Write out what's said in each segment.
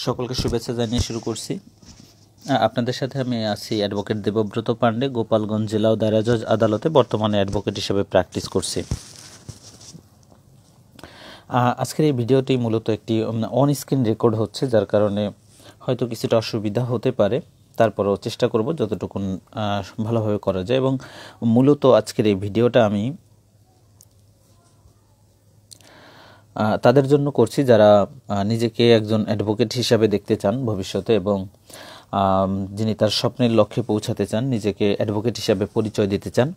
সকলকে শুভেচ্ছা জানিয়ে শুরু করছি। আপনাদের সাথে আমি আছি অ্যাডভোকেট দেবব্রত পাণ্ডে, গোপালগঞ্জ জেলা ও দায়রা জজ আদালতে বর্তমানে অ্যাডভোকেট হিসেবে প্র্যাকটিস করছি। আজকের এই ভিডিওটি মূলত একটি অন স্ক্রিন রেকর্ড হচ্ছে, যার কারণে হয়তো কিছুটা অসুবিধা হতে পারে, তারপরও চেষ্টা করব যতটুকু ভালোভাবে করা যায়। এবং মূলত আজকের এই ভিডিওটা আমি তাদের জন্য করছি যারা নিজেকে একজন অ্যাডভোকেট হিসাবে দেখতে চান ভবিষ্যতে, এবং যিনি তার স্বপ্নের লক্ষ্যে পৌঁছাতে চান, নিজেকে অ্যাডভোকেট হিসাবে পরিচয় দিতে চান।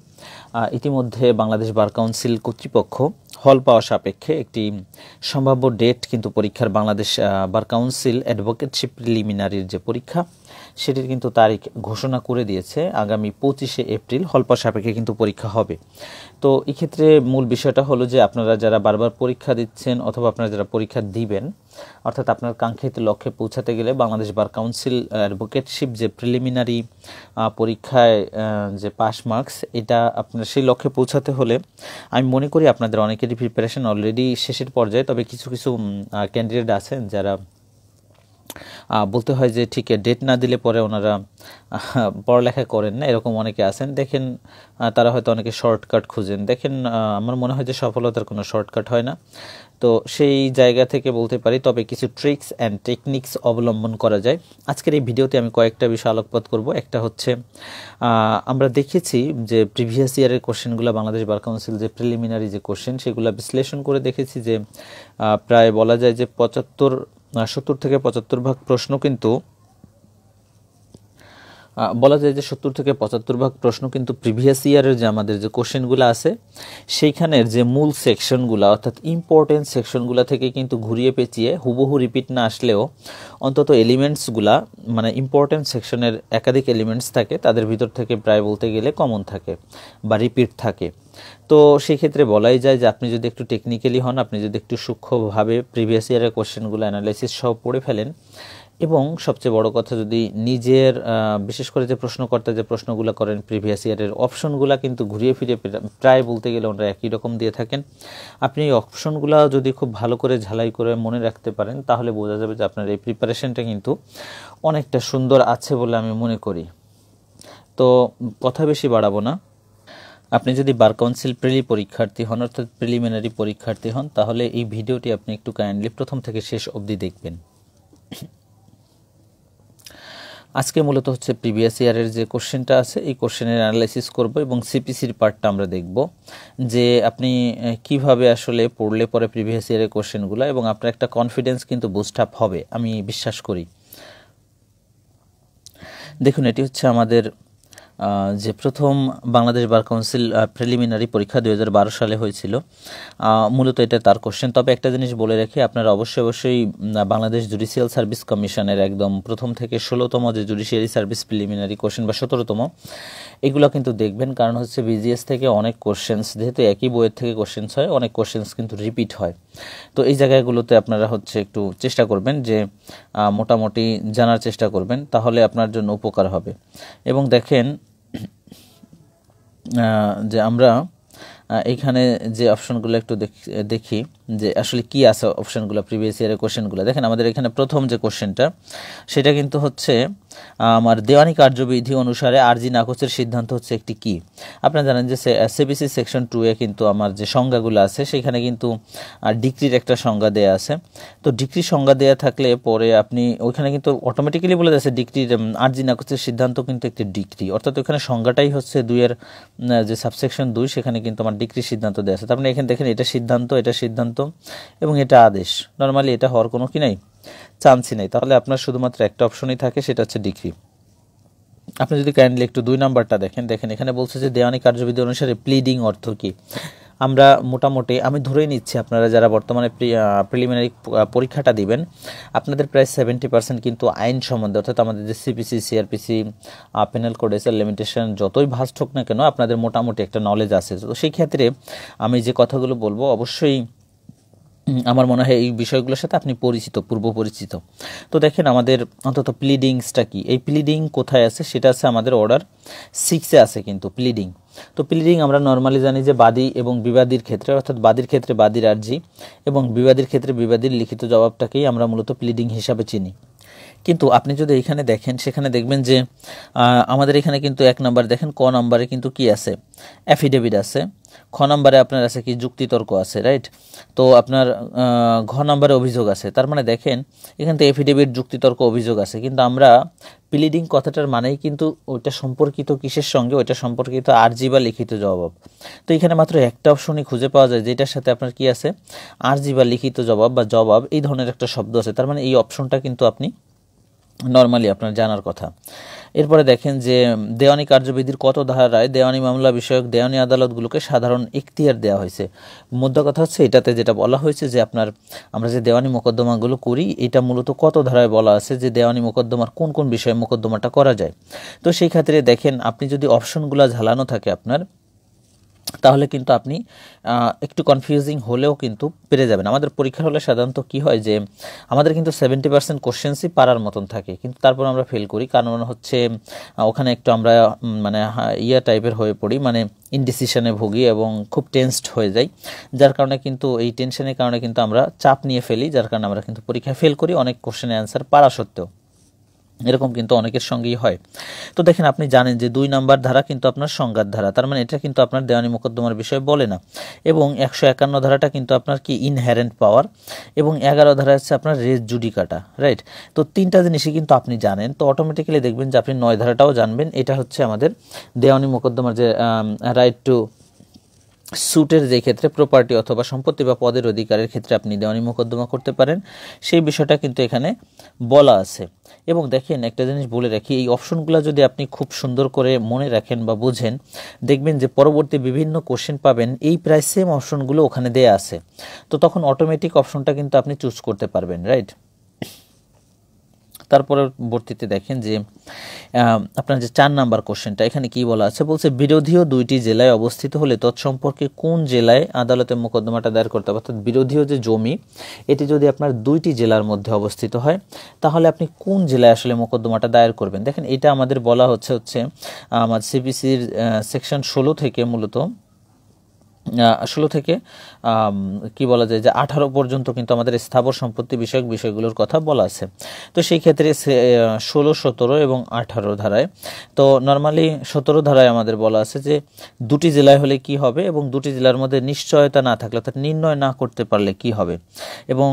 ইতিমধ্যে বাংলাদেশ বার কাউন্সিল কর্তৃপক্ষ হল পাওয়া সাপেক্ষে একটি সম্ভাব্য ডেট কিন্তু পরীক্ষার, বাংলাদেশ বার কাউন্সিল অ্যাডভোকেটশিপ প্রিলিমিনারির যে পরীক্ষা সেটির কিন্তু তারিখ ঘোষণা করে দিয়েছে। আগামী 25শে এপ্রিল হল পাওয়া সাপেক্ষে কিন্তু পরীক্ষা হবে। তো এক্ষেত্রে মূল বিষয়টা হলো যে আপনারা যারা বারবার পরীক্ষা দিচ্ছেন অথবা আপনারা যারা পরীক্ষা দিবেন, অর্থাৎ আপনার কাঙ্ক্ষিত লক্ষ্যে পৌঁছাতে গেলে বাংলাদেশ বার কাউন্সিল অ্যাডভোকেটশিপ যে প্রিলিমিনারি পরীক্ষায় যে পাস মার্কস, এটা আপনার সেই লক্ষ্যে পৌঁছাতে হলে আমি মনে করি আপনাদের অনেকেরই প্রিপারেশন অলরেডি শেষের পর্যায়ে। তবে কিছু কিছু ক্যান্ডিডেট আছেন যারা বলতে হয় যে ঠিক ডেট না দিলে পরে ওনারা পড়ালেখা করেন না, এরকম অনেকে আছেন। দেখেন তারা হয়তো অনেকে শর্টকাট খুঁজেন। দেখেন আমার মনে হয় যে সফলতার কোনো শর্টকাট হয় না। তো সেই জায়গা থেকে বলতে পারি, তবে কিছু ট্রিক্স অ্যান্ড টেকনিক্স অবলম্বন করা যায়। আজকের এই ভিডিওতে আমি কয়েকটা বিষয় আলোকপাত করব। একটা হচ্ছে আমরা দেখেছি যে প্রিভিয়াস ইয়ারের কোশ্চেনগুলো, বাংলাদেশ বার কাউন্সিল যে প্রিলিমিনারি যে কোশ্চেন, সেগুলো বিশ্লেষণ করে দেখেছি যে প্রায় বলা যায় যে 70 থেকে 75 ভাগ প্রশ্ন কিন্তু প্রিভিয়াস ইয়ারের যে আমাদের যে কোশ্চেনগুলো আছে সেইখানের যে মূল সেকশনগুলো, অর্থাৎ ইম্পর্টেন্ট সেকশনগুলো থেকে কিন্তু ঘুরিয়ে পেঁচিয়ে হুবহু রিপিট না আসলেও অন্তত এলিমেন্টসগুলা, মানে ইম্পর্টেন্ট সেকশনের একাধিক এলিমেন্টস থাকে, তাদের ভিতর থেকে প্রায় বলতে গেলে কমন থাকে বা রিপিট থাকে। তো সেই ক্ষেত্রে বলাই যায় যে আপনি যদি একটু টেকনিক্যালি হন, আপনি যদি একটু সূক্ষ্মভাবে প্রিভিয়াস ইয়ারের কোশ্চেনগুলো অ্যানালাইসিস সহ পড়ে ফেলেন, এবং সবচেয়ে বড় কথা যদি নিজের বিশেষ করে যে প্রশ্নকর্তা যে প্রশ্নগুলো করেন প্রিভিয়াস ইয়ারের অপশনগুলো কিন্তু ঘুরিয়ে ফিরে প্রায় বলতে গেলে ওনারা একই রকম দিয়ে থাকেন। আপনি এই অপশনগুলো যদি খুব ভালো করে ঝালাই করে মনে রাখতে পারেন, তাহলে বোঝা যাবে যে আপনার এই প্রিপারেশনটা কিন্তু অনেকটা সুন্দর আছে বলে আমি মনে করি। তো কথা বেশি বাড়াবো না। আপনি যদি বার কাউন্সিল পরীক্ষার্থী হন, অর্থাৎ প্রিলিমিনারি পরীক্ষার্থী হন, তাহলে এই ভিডিওটি আপনি একটু কাইন্ডলি প্রথম থেকে শেষ অবধি দেখবেন। আজকে মূলত হচ্ছে প্রিভিয়াস ইয়ারের যে কোশ্চেনটা আছে এই কোশ্চেনের অ্যানালাইসিস করব, এবং সিপিসির পার্টটা আমরা দেখব যে আপনি কিভাবে আসলে পড়লে পরে প্রিভিয়াস ইয়ারের কোশ্চেনগুলো, এবং আপনার একটা কনফিডেন্স কিন্তু বুস্ট আপ হবে আমি বিশ্বাস করি। দেখুন, এটি হচ্ছে আমাদের যে প্রথম বাংলাদেশ বার কাউন্সিল প্রিলিমিনারি পরীক্ষা 2012 সালে হয়েছিল। মূলত এটা তার কোশ্চেন। তবে একটা জিনিস বলে রাখি, আপনারা অবশ্যই বাংলাদেশ জুডিশিয়াল সার্ভিস কমিশনের একদম প্রথম থেকে 16তম যে জুডিশিয়ারি সার্ভিস প্রিলিমিনারি কোশ্চেন বা 17তম, এগুলো কিন্তু দেখবেন। কারণ হচ্ছে বিজিএস থেকে অনেক কোশ্চেন্স, যেহেতু একই বইয়ের থেকে কোশ্চেন্স হয়, অনেক কোশ্চেন্স কিন্তু রিপিট হয়। তো এই জায়গাগুলোতে আপনারা হচ্ছে একটু চেষ্টা করবেন যে মোটামুটি জানার চেষ্টা করবেন, তাহলে আপনার জন্য উপকার হবে। এবং দেখেন যে আমরা এইখানে যে অপশনগুলো একটু দেখি যে আসলে কি আছে অপশনগুলো প্রিভিয়াস ইয়ারের কোশ্চেনগুলো। দেখেন আমাদের এখানে প্রথম যে কোশ্চেনটা সেটা কিন্তু হচ্ছে আমার দেওয়ানি কার্যবিধি অনুসারে আরজি নাকচের সিদ্ধান্ত হচ্ছে একটি কি। আপনারা জানেন যে সিবিসি সেকশন 2-এ কিন্তু আমার যে সংজ্ঞাগুলো আছে সেখানে কিন্তু ডিক্রির একটা সংজ্ঞা দেয়া আছে। তো ডিক্রি সংজ্ঞা দেয়া থাকলে পরে আপনি ওইখানে কিন্তু অটোমেটিক্যালি বলে যাচ্ছে ডিক্রির আরজি নাকচের সিদ্ধান্ত কিন্তু একটি ডিক্রি, অর্থাৎ ওইখানে সংজ্ঞাটাই হচ্ছে 2-এর যে সাবসেকশন 2, সেখানে কিন্তু আমার ডিক্রি সিদ্ধান্ত দেওয়া আছে। তার মানে এখানে দেখেন এটা সিদ্ধান্ত এবং এটা আদেশ। নর্মালি এটা হওয়ার কোনো কি নাই, চান্সই নেই। তাহলে আপনার শুধুমাত্র একটা অপশনই থাকে, সেটা হচ্ছে ডিক্রি। আপনি যদি কাইন্ডলি একটু 2 নাম্বারটা দেখেন এখানে বলছে যে দেওয়ানি কার্যবিধি অনুসারে প্লিডিং অর্থ কি। আমরা মোটামুটি আমি ধরেই নিচ্ছি আপনারা যারা বর্তমানে প্রিলিমিনারি পরীক্ষাটা দিবেন, আপনাদের প্রায় 70% কিন্তু আইন সম্বন্ধে, অর্থাৎ আমাদের যে CPC, CrPC, penal code, SL limitation যতই ভাস্ট হোক না কেন, আপনাদের মোটামুটি একটা নলেজ আছে। তো সেই ক্ষেত্রে আমি যে কথাগুলো বলবো অবশ্যই আমার মনে হয় এই বিষয়গুলোর সাথে আপনি পূর্ব পরিচিত। তো দেখেন আমাদের অন্তত প্লিডিংসটা কি, এই প্লিডিং কোথায় আছে সেটা আছে আমাদের অর্ডার 6-এ আছে কিন্তু প্লিডিং। তো প্লিডিং আমরা নর্মালি জানি যে বাদী এবং বিবাদীর ক্ষেত্রে, অর্থাৎ বাদীর ক্ষেত্রে বাদীর আর্জি এবং বিবাদীর ক্ষেত্রে বিবাদীর লিখিত জবাবটাকেই আমরা মূলত প্লিডিং হিসাবে চিনি। কিন্তু আপনি যদি এখানে দেখেন সেখানে দেখবেন যে আমাদের এখানে কিন্তু 1 নাম্বার দেখেন ক নাম্বারে কিন্তু কি আছে, অ্যাফিডেভিট আছে, খ নাম্বারে আপনার আছে কি যুক্তিতর্ক আছে, রাইট। তো আপনার ঘ নাম্বারে অভিযোগ আছে। তার মানে দেখেন এখান থেকে এফিডেভিট, যুক্তিতর্ক, অভিযোগ আছে, কিন্তু আমরা প্লিডিং কথাটার মানেই কিন্তু ওইটা সম্পর্কিত কিসের সঙ্গে, ওইটা সম্পর্কিত আরজি বা লিখিত জবাব। তো এখানে মাত্র একটা অপশনই খুঁজে পাওয়া যায় যেটার সাথে আপনার কি আছে, আরজি বা লিখিত জবাব বা জবাব এই ধরনের একটা শব্দ আছে। তার মানে এই অপশনটা কিন্তু আপনি নর্মালি আপনার জানার কথা। এরপরে দেখেন যে দেওয়ানি কার্যবিধির কত ধারায় দেওয়ানি মামলা বিষয়ক দেওয়ানি আদালতগুলোকে সাধারণ এখতিয়ার দেওয়া হয়েছে। মোদ্দা কথা হচ্ছে এটাতে যেটা বলা হয়েছে যে আপনার আমরা যে দেওয়ানি মোকদ্দমাগুলো করি এটা মূলত কত ধারায় বলা আছে যে দেওয়ানি মোকদ্দমার কোন কোন বিষয়ে মোকদ্দমাটা করা যায়। তো সেই ক্ষেত্রে দেখেন আপনি যদি অপশনগুলো ঝালানো থাকে আপনার, তাহলে কিন্তু আপনি একটু কনফিউজিং হলেও কিন্তু পেরে যাবেন। আমাদের পরীক্ষার হলে সাধারণত কি হয় যে আমাদের কিন্তু 70% কোশ্চেন্সই পারার মতন থাকে, কিন্তু তারপর আমরা ফেল করি, কারণ হচ্ছে ওখানে একটু আমরা মানে টাইপের হয়ে পড়ি, মানে ইনডিসিশনে ভুগি এবং খুব টেনসড হয়ে যাই, যার কারণে কিন্তু এই টেনশনের কারণে কিন্তু আমরা চাপ নিয়ে ফেলি, যার কারণে আমরা কিন্তু পরীক্ষায় ফেল করি অনেক কোশ্চেনের অ্যান্সার পারা সত্ত্বেও। এরকম কিন্তু অনেকের সঙ্গেই হয়। তো দেখেন আপনি জানেন যে 2 নাম্বার ধারা কিন্তু আপনার সংঘাত ধারা, তার মানে এটা কিন্তু আপনার দেওয়ানি মোকদ্দমার বিষয়ে বলে না। এবং 151 ধারাটা কিন্তু আপনার কি ইনহেরেন্ট পাওয়ার, এবং 11 ধারা হচ্ছে আপনার রেস জুডিকাটা, রাইট। তো 3টা জিনিসই কিন্তু আপনি জানেন, তো অটোমেটিক্যালি দেখবেন যে আপনি 9 ধারাটাও জানবেন। এটা হচ্ছে আমাদের দেওয়ানি মোকদ্দমার যে রাইট টু সুটের যে ক্ষেত্রে প্রপার্টি অথবা সম্পত্তি বা পদের অধিকারের ক্ষেত্রে আপনি দেওয়ানি মোকদ্দমা করতে পারেন, সেই বিষয়টা কিন্তু এখানে বলা আছে। এবং দেখেন একটা জিনিস বলে রাখি, এই অপশনগুলো যদি আপনি খুব সুন্দর করে মনে রাখেন বা বুঝেন, দেখবেন যে পরবর্তী বিভিন্ন কোশ্চেন পাবেন এই প্রায় সেম অপশনগুলো ওখানে দেয়া আছে। তো তখন অটোমেটিক অপশনটা কিন্তু আপনি চুজ করতে পারবেন, রাইট। তারপরবর্তীতে দেখেন যে আপনার যে 4 নাম্বার কোশ্চেনটা এখানে কি বলা আছে, বলছে বিরোধীয় 2টি জেলায় অবস্থিত হলে তৎসম্পর্কে কোন জেলায় আদালতে মোকদ্দমাটা দায়ের করতে হবে। অর্থাৎ বিরোধীয় যে জমি এটি যদি আপনার 2টি জেলার মধ্যে অবস্থিত হয়, তাহলে আপনি কোন জেলায় আসলে মোকদ্দমাটা দায়ের করবেন। দেখেন এটা আমাদের বলা হচ্ছে আমার সিপিসির সেকশন 16 থেকে মূলত 16 থেকে কি বলা যায় যে 18 পর্যন্ত কিন্তু আমাদের স্থাবর সম্পত্তি বিষয়ক বিষয়গুলোর কথা বলা আছে। তো সেই ক্ষেত্রে 16, 17 এবং 18 ধারায়, তো নর্মালি 17 ধারায় আমাদের বলা আছে যে 2টি জেলায় হলে কি হবে, এবং 2টি জেলার মধ্যে নিশ্চয়তা না থাকলে অর্থাৎ নির্ণয় না করতে পারলে কি হবে, এবং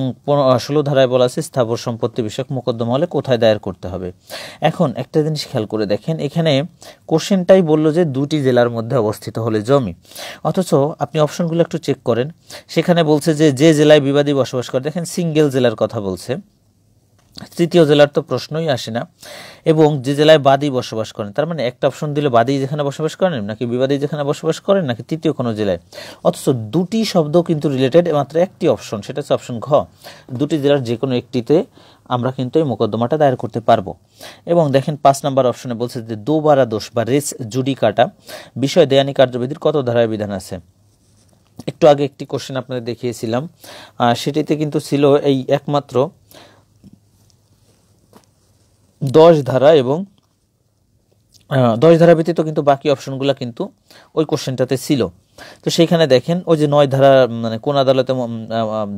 16 ধারায় বলা আছে স্থাবর সম্পত্তি বিষয়ক মোকদ্দমা হলে কোথায় দায়ের করতে হবে। এখন একটা জিনিস খেয়াল করে দেখেন, এখানে কোশ্চেনটাই বললো যে 2টি জেলার মধ্যে অবস্থিত হলে জমি, অথচ আপনি অপশনগুলো একটু চেক করেন, সেখানে বলছে যে যে জেলায় বিবাদী বসবাস করে, দেখেন সিঙ্গেল জেলার কথা বলছে, তৃতীয় জেলার তো প্রশ্নই আসে না, এবং যে জেলায় বাদী বসবাস করেন, তার মানে একটা অপশন দিলে বাদী যেখানে বসবাস করেন নাকি বিবাদী যেখানে বসবাস করেন নাকি তৃতীয় কোনো জেলায়, অথচ 2টি শব্দ কিন্তু রিলেটেড, মাত্র একটি অপশন, সেটা হচ্ছে অপশন ঘ, 2টি জেলার যে কোনো একটিতে আমরা কিন্তু এই মোকদ্দমাটা দায়ের করতে পারবো। এবং দেখেন 5 নাম্বার অপশনে বলছে যে দোবারা দোষ বা রেস জুডিকাটা বিষয় দেওয়ানি কার্যবিধির কত ধারায় বিধান আছে। একটু আগে একটি কোশ্চেন আপনাদের দেখিয়েছিলাম, সেটিতে কিন্তু ছিল এই একমাত্র 10 ধারা, এবং 10 ধারা ব্যতীত কিন্তু বাকি অপশনগুলো কিন্তু ওই কোশ্চেনটাতে ছিল। তো সেইখানে দেখেন ওই যে 9 ধারা মানে কোন আদালতে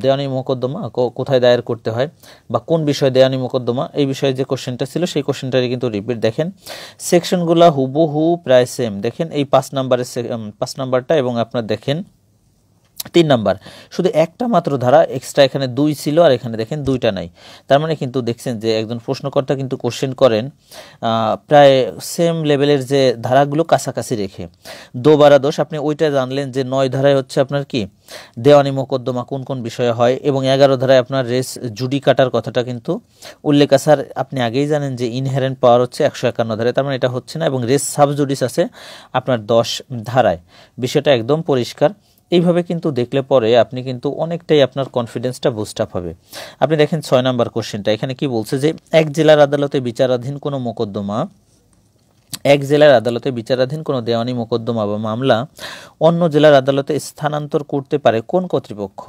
দেওয়ানি মোকদ্দমা কোথায় দায়ের করতে হয় বা কোন বিষয়ে দেওয়ানি মোকদ্দমা, এই বিষয়ে যে কোশ্চেনটা ছিল সেই কোশ্চেনটারই কিন্তু রিপিট। দেখেন সেকশনগুলো হুবহু প্রায় সেম। দেখেন এই 5 নাম্বারটা, এবং আপনার দেখেন 3 নাম্বার, শুধু একটা মাত্র ধারা এক্সট্রা এখানে 2 ছিল, আর এখানে দেখেন 2টা নাই। তার মানে কিন্তু দেখছেন যে একজন প্রশ্নকর্তা কিন্তু কোশ্চেন করেন প্রায় সেম লেভেলের যে ধারাগুলো কাছাকাছি রেখে। দোবারা দোষ আপনি ওইটা জানলেন যে 9 ধারায় হচ্ছে আপনার কি দেওয়ানি মোকদ্দমা কোন কোন বিষয়ে হয়, এবং 11 ধারায় আপনার রেস জুডিকাটার কথাটা কিন্তু উল্লেখ আছে। আর আপনি আগেই জানেন যে ইনহেরেন্ট পাওয়ার হচ্ছে 151 ধারায়, তার মানে এটা হচ্ছে না, এবং রেস সাবজুডিস আছে আপনার 10 ধারায়। বিষয়টা একদম পরিষ্কার। এইভাবে কিন্তু দেখলে পরে আপনি কিন্তু অনেকটাই আপনার কনফিডেন্সটা বুস্ট আপ হবে। আপনি দেখেন 6 নাম্বার কোশ্চেনটা, এখানে কি বলছে যে এক জেলার আদালতে বিচারাধীন কোনো মোকদ্দমা, এক জেলার আদালতে বিচারাধীন কোনো দেওয়ানি মোকদ্দমা বা মামলা অন্য জেলার আদালতে স্থানান্তর করতে পারে কোন কর্তৃপক্ষ।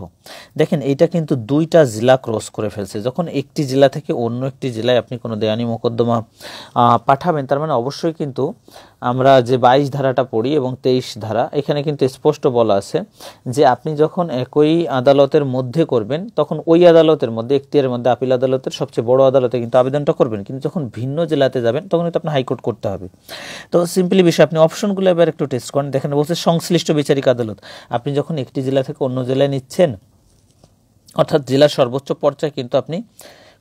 দেখেন এইটা কিন্তু 2টা জেলা ক্রস করে ফেলছে। যখন একটি জেলা থেকে অন্য একটি জেলায় আপনি কোনো দেওয়ানি মোকদ্দমা পাঠাবেন, তার মানে অবশ্যই কিন্তু আমরা যে 22 ধারাটা পড়ি এবং 23 ধারা, এখানে কিন্তু স্পষ্ট বলা আছে যে আপনি যখন একই আদালতের মধ্যে করবেন তখন ওই আদালতের মধ্যে এখতিয়ারের মধ্যে আপিল আদালতের সবচেয়ে বড় আদালতে কিন্তু আবেদনটা করবেন, কিন্তু যখন ভিন্ন জেলাতে যাবেন তখন কিন্তু আপনার হাইকোর্ট করতে হবে। তো সিম্পলি বিষয়, আপনি অপশনগুলো এবার একটু টেস্ট করেন। দেখেন বলছে সংশ্লিষ্ট বিচারিক আদালত। আপনি যখন একটি জেলা থেকে অন্য জেলায় নিচ্ছেন, অর্থাৎ জেলার সর্বোচ্চ পর্যায়ে কিন্তু আপনি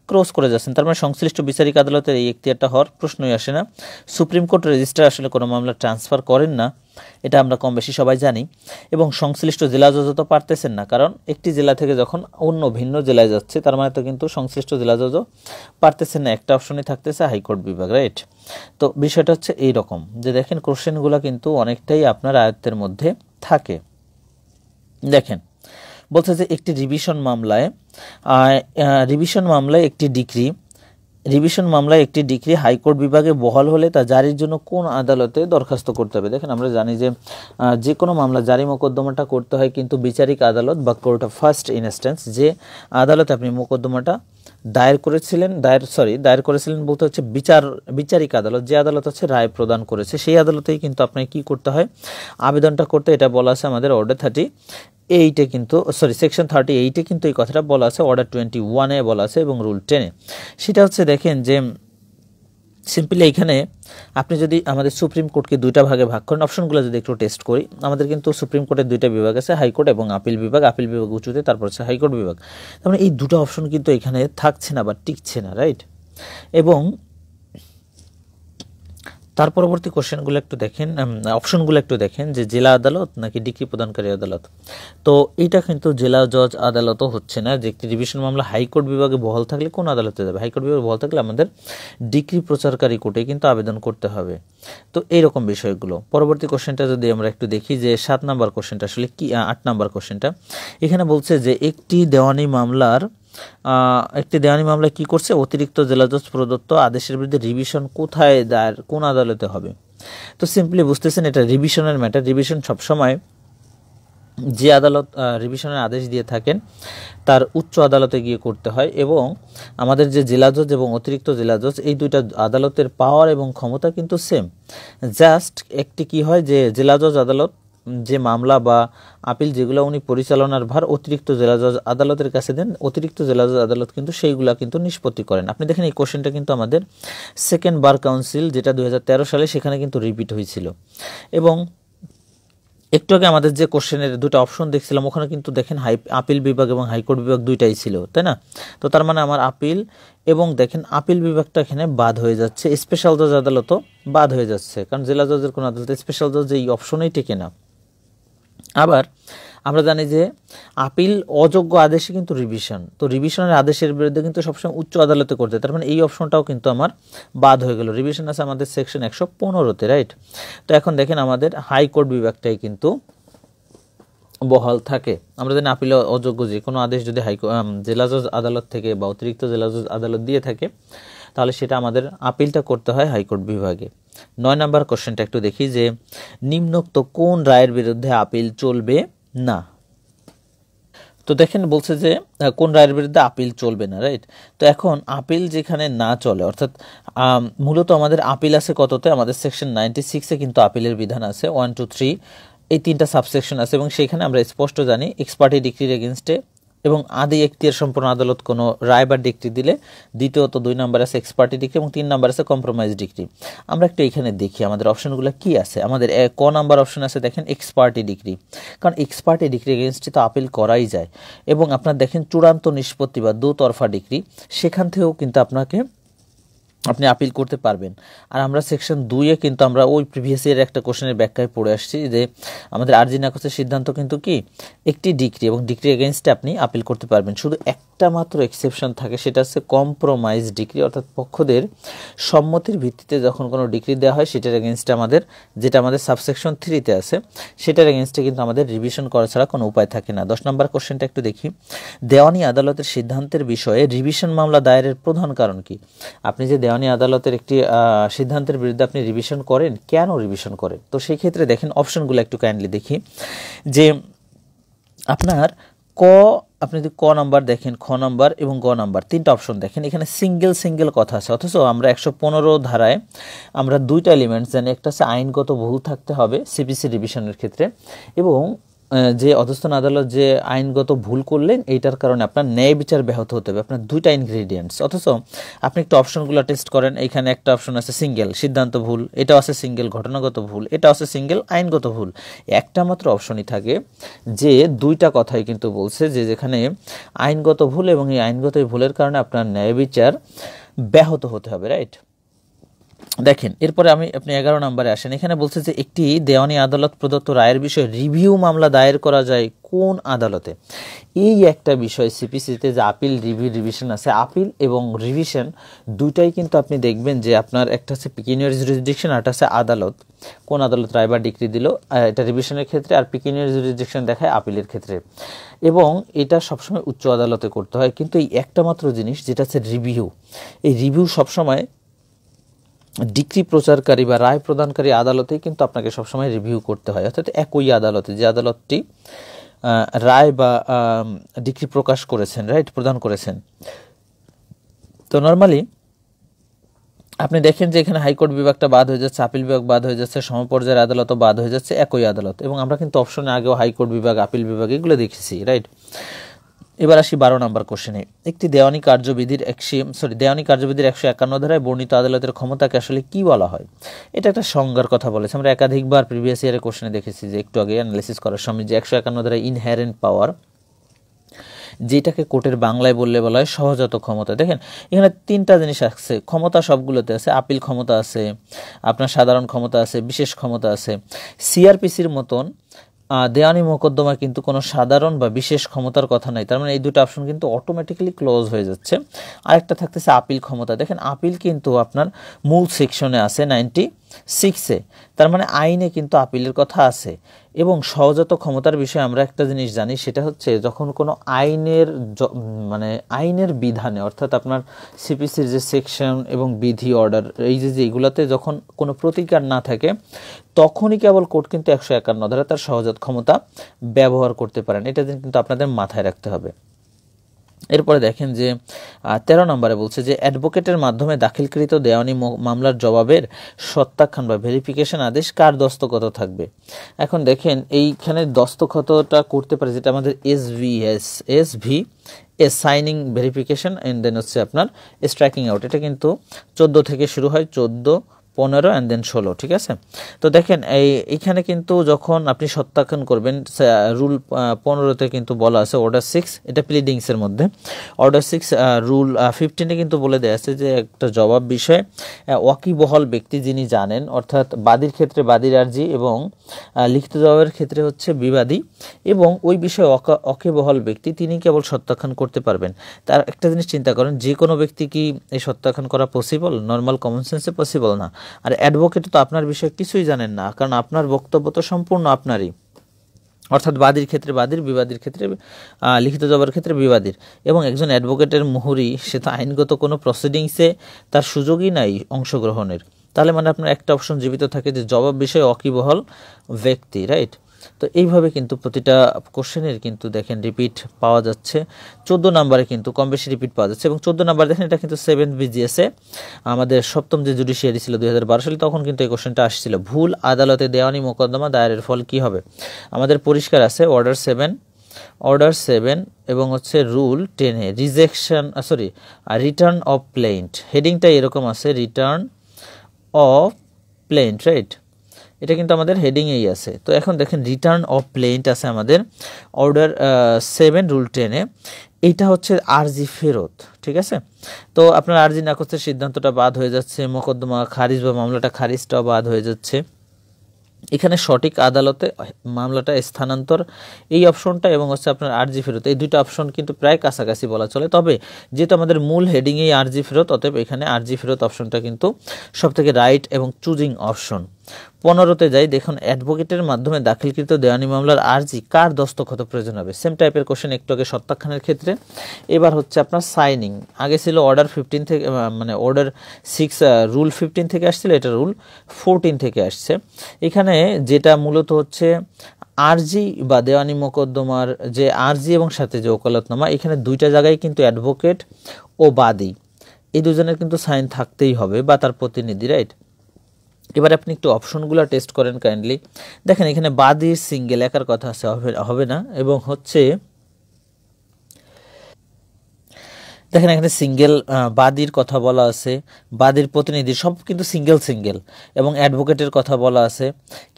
ক্রস করে যাচ্ছেন, তার মানে সংশ্লিষ্ট বিচারিক আদালতের এই এখতিয়ারটা হওয়ার প্রশ্নই আসে না। সুপ্রিম কোর্ট রেজিস্ট্রার আসলে কোনো মামলা ট্রান্সফার করেন না, এটা আমরা কম বেশি সবাই জানি। এবং সংশ্লিষ্ট জেলা জজ তো পারতেছেন না, কারণ একটি জেলা থেকে যখন অন্য ভিন্ন জেলায় যাচ্ছে তার মানে তো কিন্তু সংশ্লিষ্ট জেলা জজও পারতেছেন না, একটা অপশনই থাকতেছে হাইকোর্ট বিভাগ, রাইট। তো বিষয়টা হচ্ছে এই রকম যে দেখেন কোশ্চেনগুলো কিন্তু অনেকটাই আপনার আয়ত্তের মধ্যে থাকে। দেখেন বলছে যে একটি রিভিশন মামলায় একটি ডিক্রি হাইকোর্ট বিভাগে বহাল হলে তা জারির জন্য কোন আদালতে দরখাস্ত করতে হবে। দেখেন আমরা জানি যে যে কোনো মামলা জারি মোকদ্দমাটা করতে হয় কিন্তু বিচারিক আদালত বা কোর্ট অফ ফার্স্ট ইনস্ট্যান্স, যে আদালতে আপনি মোকদ্দমাটা দায়ের করেছিলেন বলতে হচ্ছে বিচারিক আদালত, যে আদালত হচ্ছে রায় প্রদান করেছে সেই আদালতেই কিন্তু আপনাকে কি করতে হয়, আবেদনটা করতে। এটা বলা আছে আমাদের অর্ডার 38-এ কিন্তু সেকশন 38-এ কিন্তু এই কথাটা বলা আছে, অর্ডার 21-এ বলা আছে এবং রুল 10-এ। সেটা হচ্ছে দেখেন যে সিম্পলি এখানে আপনি যদি আমাদের সুপ্রিম কোর্টকে দুইটা ভাগে ভাগ করেন, অপশনগুলো যদি একটু টেস্ট করি, আমাদের কিন্তু সুপ্রিম কোর্টের দুইটা বিভাগ আছে, হাইকোর্ট এবং আপিল বিভাগ উঁচুতে, তারপর হচ্ছে হাইকোর্ট বিভাগ। তার মানে এই দুটো অপশন কিন্তু এখানে থাকছে না বা টিকছে না, রাইট। এবং তার পরবর্তী কোশ্চেনগুলো একটু দেখেন, অপশনগুলো একটু দেখেন যে জেলা আদালত নাকি ডিগ্রি প্রদানকারী আদালত। তো এটা কিন্তু জেলা জজ আদালতও হচ্ছে না, যে একটি রিভিশন মামলা হাইকোর্ট বিভাগে বহাল থাকলে কোন আদালতে যাবে, হাইকোর্ট বিভাগে বহাল থাকলে আমাদের ডিগ্রি প্রচারকারী কোর্টে কিন্তু আবেদন করতে হবে। তো এইরকম বিষয়গুলো। পরবর্তী কোশ্চেনটা যদি আমরা একটু দেখি যে 7 নম্বর কোশ্চেনটা আসলে কি, 8 নম্বর কোশ্চেনটা এখানে বলছে যে একটি দেওয়ানি মামলায় কি করছে, অতিরিক্ত জেলা জজ প্রদত্ত আদেশের বিরুদ্ধে রিভিশন কোথায় দায়ের, কোন আদালতে হবে। তো সিম্পলি বুঝতেছেন এটা রিভিশনের ম্যাটার। রিভিশন সবসময় যে আদালত রিভিশনের আদেশ দিয়ে থাকেন তার উচ্চ আদালতে গিয়ে করতে হয়, এবং আমাদের যে জেলা জজ এবং অতিরিক্ত জেলা জজ এই দুইটা আদালতের পাওয়ার এবং ক্ষমতা কিন্তু সেম। জাস্ট একটি কি হয় যে জেলা জজ আদালত যে মামলা বা আপিল যেগুলো উনি পরিচালনার ভার অতিরিক্ত জেলা জজ আদালতের কাছে দেন, অতিরিক্ত জেলা জজ আদালত কিন্তু সেইগুলা কিন্তু নিষ্পত্তি করেন। আপনি দেখেন এই কোশ্চেনটা কিন্তু আমাদের সেকেন্ড বার কাউন্সিল যেটা 2013 সালে সেখানে কিন্তু রিপিট হয়েছিল। এবং একটু আগে আমাদের যে কোশ্চেনের দুটো অপশন দেখছিলাম ওখানে কিন্তু দেখেন আপিল বিভাগ এবং হাইকোর্ট বিভাগ দুইটাই ছিল, তাই না। তো তার মানে আমার আপিল এবং দেখেন আপিল বিভাগটা এখানে বাদ হয়ে যাচ্ছে, স্পেশাল জজ আদালতও বাদ হয়ে যাচ্ছে, কারণ জেলা জজের কোনো আদালত স্পেশাল জজ এই অপশনেই টেকে না। আবার আমরা জানি যে আপিল অযোগ্য আদেশে কিন্তু রিভিশন, তো রিভিশনের আদেশের বিরুদ্ধে কিন্তু সবসময় উচ্চ আদালতে করতে, তার মানে এই অপশনটাও কিন্তু আমার বাদ হয়ে গেল। রিভিশন আছে আমাদের সেকশন 115-তে, রাইট। তো এখন দেখেন আমাদের হাইকোর্ট বিভাগটাই কিন্তু বহাল থাকে। আমরা জানি আপিল অযোগ্য যে কোনো আদেশ যদি জেলা জজ আদালত থেকে বা অতিরিক্ত জেলা জজ আদালত দিয়ে থাকে তাহলে সেটা আমাদের আপিলটা করতে হয় হাইকোর্ট বিভাগে। 9 নম্বর কোশ্চেনটা একটু দেখি যে নিম্নোক্ত কোন রায়ের বিরুদ্ধে আপিল চলবে না। তো দেখেন বলছে যে কোন রায়ের বিরুদ্ধে আপিল চলবে না, রাইট। তো এখন আপিল যেখানে না চলে, অর্থাৎ মূলত আমাদের আপিল আছে কততে, আমাদের সেকশন 96-এ কিন্তু আপিলের বিধান আছে 1, 2, 3 এই 3টা সাবসেকশন আছে, এবং সেখানে আমরা স্পষ্ট জানি এক্সপার্টি ডিক্রির এগেনস্টে এবং আদি এখতিয়ার সম্পন্ন আদালত কোনো রায় বা ডিক্রি দিলে দ্বিতীয়ত 2 নম্বর আছে এক্সপার্টি ডিক্রি এবং 3 নম্বর আছে কম্প্রোমাইজ ডিক্রি। আমরা একটু এখানে দেখি আমাদের অপশনগুলো কি আছে। আমাদের ক নাম্বার অপশন আছে দেখেন এক্সপার্টি ডিক্রি, কারণ এক্সপার্টি ডিক্রি এগেনস্টে তো আপিল করাই যায়, এবং আপনার দেখেন চূড়ান্ত নিষ্পত্তি বা দুতরফা ডিক্রি সেখান থেকেও কিন্তু আপনি আপিল করতে পারবেন। আর আমরা সেকশন 2-এ কিন্তু আমরা ওই প্রিভিয়াস ইয়ার একটা কোশ্চেনের ব্যাখ্যায় পড়ে আসছি যে আমাদের আরজি নাকচের সিদ্ধান্ত কিন্তু কি একটি ডিক্রি, এবং ডিক্রি এগেইনস্টে আপনি আপিল করতে পারবেন। শুধু একটা মাত্র এক্সেপশন থাকে, সেটা হচ্ছে কম্প্রোমাইজ ডিক্রি, অর্থাৎ পক্ষদের সম্মতির ভিত্তিতে যখন কোনো ডিক্রি দেওয়া হয় সেটার এগেইনস্টে যেটা আমাদের সাবসেকশন 3-তে আছে সেটার এগেইনস্টে কিন্তু আমাদের রিভিশন করা ছাড়া কোনো উপায় থাকে না। 10 নম্বর কোশ্চেনটা একটু দেখি, দেওয়ানি আদালতের সিদ্ধান্তের বিষয়ে রিভিশন মামলা দায়েরের প্রধান কারণ কি। আপনি যে দেওয়ানি আদালতের একটি সিদ্ধান্তের বিরুদ্ধে আপনি রিভিশন করেন, কেন রিভিশন করেন, তো সেই ক্ষেত্রে দেখেন অপশনগুলো একটু কাইন্ডলি দেখি যে আপনার ক আপনি যদি ক নাম্বার দেখেন, খ নাম্বার এবং গ নাম্বার তিনটা অপশন দেখেন, এখানে সিঙ্গেল কথা আছে, অথচ আমরা 115 ধারায় আমরা দুইটা এলিমেন্টস জানি, একটা হচ্ছে আইনগত ভুল থাকতে হবে সিপিসি রিভিশনের ক্ষেত্রে, এবং যে অধস্তন আদালত যে আইনগত ভুল করলেন এইটার কারণে আপনার ন্যায় বিচার ব্যাহত হতে হবে, আপনার দুইটা ইনগ্রেডিয়েন্টস। অথচ আপনি একটু অপশনগুলো টেস্ট করেন, এইখানে একটা অপশন আছে সিঙ্গেল সিদ্ধান্ত ভুল, এটাও আছে সিঙ্গেল ঘটনাগত ভুল, এটা আছে সিঙ্গেল আইনগত ভুল। একটা মাত্র অপশনই থাকে যে দুইটা কথাই কিন্তু বলছে যে যেখানে আইনগত ভুল এবং এই আইনগত ভুলের কারণে আপনার ন্যায় বিচার ব্যাহত হতে হবে, রাইট। দেখেন এরপরে আপনি 11 নম্বরে আসেন, এখানে বলছে যে একটি দেওয়ানি আদালত প্রদত্ত রায়ের বিষয়ে রিভিউ মামলা দায়ের করা যায় কোন আদালতে। এই একটা বিষয় সিপিসিতে যে আপিল রিভিউ রিভিশন আছে, আপিল এবং রিভিশন দুইটাই কিন্তু আপনি দেখবেন যে আপনার একটা হচ্ছে পিকিউনিয়ারি জুরিসডিকশন আর একটা হচ্ছে আদালত, কোন আদালত রায় বা ডিক্রি দিল, এটা রিভিশনের ক্ষেত্রে, আর পিকিউনিয়ারি জুরিসডিকশন দেখায় আপিলের ক্ষেত্রে, এবং এটা সবসময় উচ্চ আদালতে করতে হয়। কিন্তু এই একটা মাত্র জিনিস যেটা হচ্ছে রিভিউ, এই রিভিউ সবসময় ডিক্রি প্রচারকারী বা রায় প্রদানকারী আদালতেই কিন্তু আপনাকে সবসময় রিভিউ করতে হয়, অর্থাৎ একই আদালতে যে আদালতটি রায় বা ডিক্রি প্রকাশ করেছেন, রাইট, প্রদান করেছেন। তো নর্মালি আপনি দেখেন যে এখানে হাইকোর্ট বিভাগটা বাদ হয়ে যাচ্ছে, আপিল বিভাগ বাদ হয়ে যাচ্ছে, সমপর্যায়ের আদালতও বাদ হয়ে যাচ্ছে, একই আদালত। এবং আমরা কিন্তু অপশনে আগেও হাইকোর্ট বিভাগ, আপিল বিভাগ এগুলো দেখেছি, রাইট। এবার আসি 12 নম্বর কোশ্চেনে, একটি দেওয়ানি কার্যবিধির 151 ধারায় বর্ণিত আদালতের ক্ষমতাকে আসলে কি বলা হয়। এটা একটা সংজ্ঞার কথা বলেছে, আমরা একাধিকবার প্রিভিয়াস ইয়ারের কোশ্চেনে দেখেছি যে একটু আগে অ্যানালিসিস করার সময় যে 151 ধারায় ইনহেরেন্ট পাওয়ার, যেটাকে কোর্টের বাংলায় বললে বলা হয় সহজাত ক্ষমতা। দেখেন এখানে তিনটা জিনিস আছে, ক্ষমতা সবগুলোতে আছে, আপিল ক্ষমতা আছে, আপনার সাধারণ ক্ষমতা আছে, বিশেষ ক্ষমতা আছে। সিআরপিসির মতন দেওয়ানি মোকদ্দমা কিন্তু কোনো সাধারণ বা বিশেষ ক্ষমতার কথা নাই, তার মানে এই দুটো অপশন কিন্তু অটোমেটিক্যালি ক্লোজ হয়ে যাচ্ছে। আরেকটা থাকতেছে আপিল ক্ষমতা, দেখেন আপিল কিন্তু আপনার মূল সেকশনে আছে 96-এ, তার মানে আইনে কিন্তু আপিলের কথা আছে। এবং সহজাত ক্ষমতার বিষয়ে আমরা একটা জিনিস জানি, সেটা হচ্ছে যখন কোনো আইনের বিধানে, অর্থাৎ আপনার সিপিসির যে সেকশন এবং বিধি অর্ডার এই যে এগুলাতে যখন কোনো প্রতিকার না থাকে, তখনই কেবল কোর্ট কিন্তু 151 ধারা তার সহজাত ক্ষমতা ব্যবহার করতে পারেন। এটা কিন্তু আপনাদের মাথায় রাখতে হবে। এরপরে দেখেন যে 13 নম্বরে বলছে যে অ্যাডভোকেটের মাধ্যমে দাখিলকৃত দেওয়ানি মামলার জবাবের সত্যাখ্যান বা ভেরিফিকেশন আদেশ কার দস্তখত থাকবে। এখন দেখেন এইখানে দস্তখতটা করতে পারে যেটা আমাদের SV signing verification and then হচ্ছে আপনার স্ট্রাইকিং আউট। এটা কিন্তু 14 থেকে শুরু হয়, 14, 15 অ্যান্ড দেন 16, ঠিক আছে। তো দেখেন এইখানে কিন্তু যখন আপনি সত্যাখ্যান করবেন, রুল 15-তে কিন্তু বলা আছে অর্ডার 6, এটা প্লিডিংসের মধ্যে। অর্ডার 6 রুল 15-এ কিন্তু বলে দেওয়া আছে যে একটা জবাব বিষয়ে ওয়াকিবহাল ব্যক্তি যিনি জানেন, অর্থাৎ বাদীর ক্ষেত্রে বাদীর আর্জি এবং লিখিত জবাবের ক্ষেত্রে হচ্ছে বিবাদী, এবং ওই বিষয়ে ওয়াকিবহাল ব্যক্তি তিনি কেবল সত্যাখ্যান করতে পারবেন। তার একটা জিনিস চিন্তা করেন, যে কোনো ব্যক্তি কি এই সত্যাখ্যান করা পসিবল? নর্মাল কমন সেন্সে পসিবল না। আর অ্যাডভোকেট তো আপনার বিষয়ে কিছুই জানেন না, কারণ আপনার বক্তব্য তো সম্পূর্ণ আপনারই, অর্থাৎ বাদীর ক্ষেত্রে বাদীর, বিবাদীর ক্ষেত্রে লিখিত জবাবের ক্ষেত্রে বিবাদীর। এবং একজন অ্যাডভোকেটের মুহুরি, সে তো আইনগত কোনো প্রসিডিংসে তার সুযোগই নাই অংশগ্রহণের। তাহলে মানে আপনার একটা অপশন জীবিত থাকে যে জবাব বিষয়ে ওয়াকিবহাল ব্যক্তি, রাইট। তো এইভাবে কিন্তু প্রতিটা কোশ্চেনের কিন্তু দেখেন রিপিট পাওয়া যাচ্ছে। 14 নম্বরে কিন্তু কম বেশি রিপিট পাওয়া যাচ্ছে, এবং 14 নম্বর দেখেন এটা কিন্তু 7th BGS-এ আমাদের সপ্তম যে জুডিশিয়ারি ছিল 2012 সালে, তখন কিন্তু এই কোশ্চেনটা আসছিল, ভুল আদালতে দেওয়ানি মোকদ্দমা দায়েরের ফল কি হবে। আমাদের পরিষ্কার আছে অর্ডার 7 এবং হচ্ছে রুল 10-এ রিটার্ন অফ প্লেইন্ট, হেডিংটা এরকম আছে, রিটার্ন অফ প্লেইন্ট, রাইট। এটা কিন্তু আমাদের হেডিংয়েই আছে। তো এখন দেখেন রিটার্ন অফ প্লেইন্ট আছে আমাদের অর্ডার 7 রুল 10-এ, এইটা হচ্ছে আরজি ফেরত, ঠিক আছে। তো আপনার আরজি না করতে সিদ্ধান্তটা বাদ হয়ে যাচ্ছে, মোকদ্দমা খারিজ বা মামলাটা খারিজটাও বাদ হয়ে যাচ্ছে। এখানে সঠিক আদালতে মামলাটা স্থানান্তর, এই অপশনটা এবং হচ্ছে আপনার আরজি ফেরত, এই দুইটা অপশন কিন্তু প্রায় কাছাকাছি বলা চলে। তবে যেহেতু আমাদের মূল হেডিংয়েই আরজি ফেরত, অতএব এখানে আরজি ফেরত অপশনটা কিন্তু সবথেকে রাইট এবং চুজিং অপশন। 15তে যাই, দেখুন অ্যাডভোকেটের মাধ্যমে দাখিলকৃত দেওয়ানি মামলার আর্জি কার দস্তখত প্রয়োজন হবে। সেম টাইপের কোশ্চেন একটু আগে সত্যাখ্যানের ক্ষেত্রে। এবার হচ্ছে আপনার সাইনিং, আগে ছিল অর্ডার 15 থেকে মানে অর্ডার 6 রুল 15 থেকে আসছিল, এটা রুল 14 থেকে আসছে। এখানে যেটা মূলত হচ্ছে আরজি বা দেওয়ানি মোকদ্দমার যে আরজি এবং সাথে যে ওকালতনামা, এখানে দুইটা জায়গায় কিন্তু অ্যাডভোকেট ও বাদী এই দুজনের কিন্তু সাইন থাকতেই হবে বা তার প্রতিনিধি, রাইট। এবার আপনি একটু অপশনগুলো টেস্ট করেন কাইন্ডলি। দেখেন এখানে বাদীর সিঙ্গেল একার কথা আছে, হবে না, এবং হচ্ছে দেখেন এখানে সিঙ্গেল বাদীর কথা বলা আছে, বাদীর প্রতিনিধি সব কিন্তু সিঙ্গেল সিঙ্গেল, এবং অ্যাডভোকেটের কথা বলা আছে।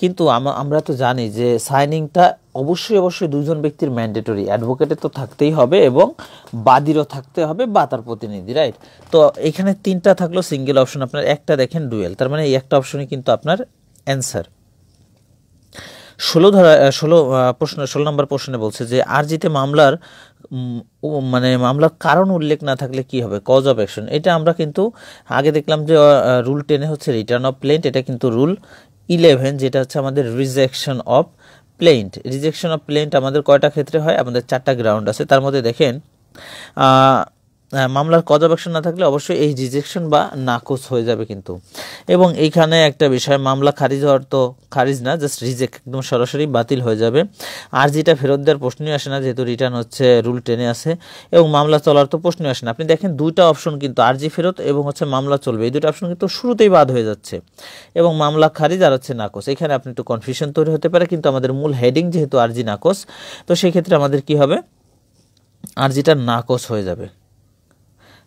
কিন্তু আমরা তো জানি যে সাইনিংটা অবশ্যই দুজন ব্যক্তির ম্যান্ডেটরি, অ্যাডভোকেটের তো থাকতেই হবে এবং বাদীরও থাকতে হবে বা তার প্রতিনিধি, রাইট। তো এখানে 3টা থাকলো সিঙ্গেল অপশন, আপনার একটা দেখেন ডুয়েল, তার মানে এই একটা অপশনই কিন্তু আপনার অ্যান্সার। 16 নম্বর প্রশ্নে বলছে যে আরজিতে মামলার মানে মামলার কারণ উল্লেখ না থাকলে কি হবে, কজ অফ অ্যাকশন। এটা আমরা কিন্তু আগে দেখলাম যে রুল 10 হচ্ছে রিটার্ন অফ প্লেন্ট, এটা কিন্তু রুল 11 যেটা হচ্ছে আমাদের rejection of plant. Rejection of plant আমাদের কয়টা ক্ষেত্রে হয়, আমাদের 4টা গ্রাউন্ড আছে, তার মধ্যে দেখেন মামলার কজ অফ অ্যাকশন না থাকলে অবশ্যই এই রিজেকশন বা নাকচ হয়ে যাবে কিন্তু। এবং এইখানে একটা বিষয়, মামলা খারিজ হওয়ার তো খারিজ না, জাস্ট রিজেক্ট, একদম সরাসরি বাতিল হয়ে যাবে। আরজিটা ফেরত দেওয়ার প্রশ্নই আসে না, যেহেতু রিটার্ন হচ্ছে রুল 10 আছে, এবং মামলা চলার তো প্রশ্নই আসে না। আপনি দেখেন দুইটা অপশন কিন্তু আরজি ফেরত এবং হচ্ছে মামলা চলবে, এই দুটো অপশন কিন্তু শুরুতেই বাদ হয়ে যাচ্ছে, এবং মামলা খারিজ আর হচ্ছে নাকচ। এখানে আপনি একটু কনফিউশন তৈরি হতে পারে, কিন্তু আমাদের মূল হেডিং যেহেতু আরজি নাকচ, তো সেই ক্ষেত্রে আমাদের কি হবে, আরজিটা নাকচ হয়ে যাবে,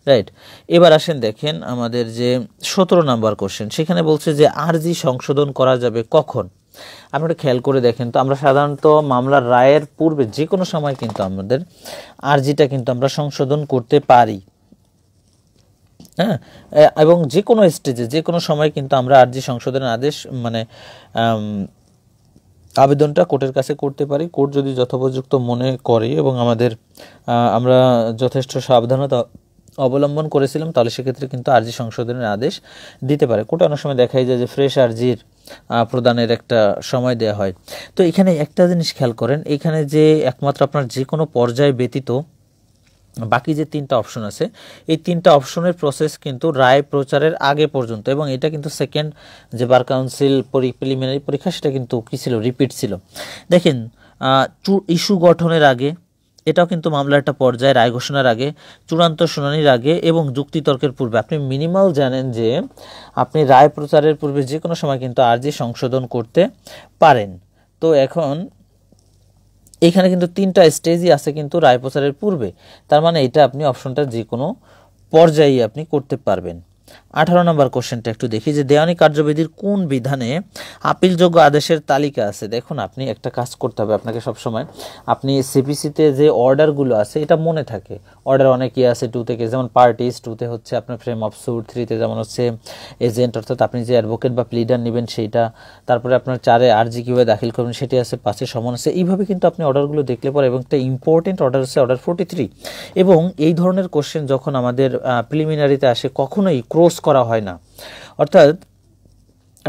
রাইট। এবার আসেন দেখেন আমাদের যে 17 নাম্বার কোশ্চেন, সেখানে বলছে যে আরজি সংশোধন করা যাবে কখন। আপনারা খেয়াল করে দেখেন তো, আমরা সাধারণত মামলার রায়ের পূর্বে যে কোনো সময় কিন্তু আমাদের আরজিটা কিন্তু আমরা সংশোধন করতে পারি, হ্যাঁ, এবং যে কোনো স্টেজে যে কোনো সময় কিন্তু আমরা আরজি সংশোধনের আদেশ মানে আবেদনটা কোর্টের কাছে করতে পারি, কোর্ট যদি যথোপযুক্ত মনে করে এবং আমরা যথেষ্ট সাবধানতা অবলম্বন করেছিলাম, তাহলে সেক্ষেত্রে কিন্তু আরজি সংশোধনের আদেশ দিতে পারে। কোর্টে অনেক সময় দেখাই যায় যে ফ্রেশ আরজির প্রদানের একটা সময় দেওয়া হয়। তো এখানে একটা জিনিস খেয়াল করেন, এখানে যে একমাত্র আপনার যে কোনো পর্যায় ব্যতীত বাকি যে 3টা অপশন আছে, এই 3টা অপশনের প্রসেস কিন্তু রায় প্রচারের আগে পর্যন্ত, এবং এটা কিন্তু সেকেন্ড যে বার কাউন্সিল প্রিলিমিনারি পরীক্ষা, সেটা কিন্তু কী ছিল, রিপিট ছিল। দেখেন ইস্যু গঠনের আগে, এটাও কিন্তু মামলার একটা পর্যায়ে, রায় ঘোষণার আগে, চূড়ান্ত শুনানির আগে এবং যুক্তিতর্কের পূর্বে। আপনি মিনিমাল জানেন যে আপনি রায় প্রচারের পূর্বে যে কোনো সময় কিন্তু আরজি সংশোধন করতে পারেন। তো এখন এখানে কিন্তু 3টা স্টেজই আছে কিন্তু রায় প্রচারের পূর্বে, তার মানে এটা আপনি অপশনটা যে কোনো পর্যায়ে আপনি করতে পারবেন। 18 নম্বর কোশ্চেনটা একটু দেখি যে দেওয়ানি কার্যবিধির কোন বিধানে আপিলযোগ্য আদেশের তালিকা আছে। দেখুন আপনি একটা কাজ করতে হবে আপনাকে সবসময়, আপনি সিপিসিতে যে অর্ডারগুলো আছে এটা মনে থাকে, অর্ডার অনেকই আছে 2 থেকে, যেমন পার্টিস 2তে হচ্ছে আপনার ফ্রেম অফ স্যুট, 3তে যেমন হচ্ছে এজেন্ট, অর্থাৎ আপনি যে অ্যাডভোকেট বা প্লিডার নেবেন সেইটা, তারপরে আপনার 4-এ আরজি কীভাবে দাখিল করবেন সেটি আছে, 5-এ সমন আছে। এইভাবে কিন্তু আপনি অর্ডারগুলো দেখলে পরে, এবং একটা ইম্পর্টেন্ট অর্ডার আছে অর্ডার 43, এবং এই ধরনের কোশ্চেন যখন আমাদের প্রিলিমিনারিতে আসে কখনোই ক্রস করা হয় না, অর্থাৎ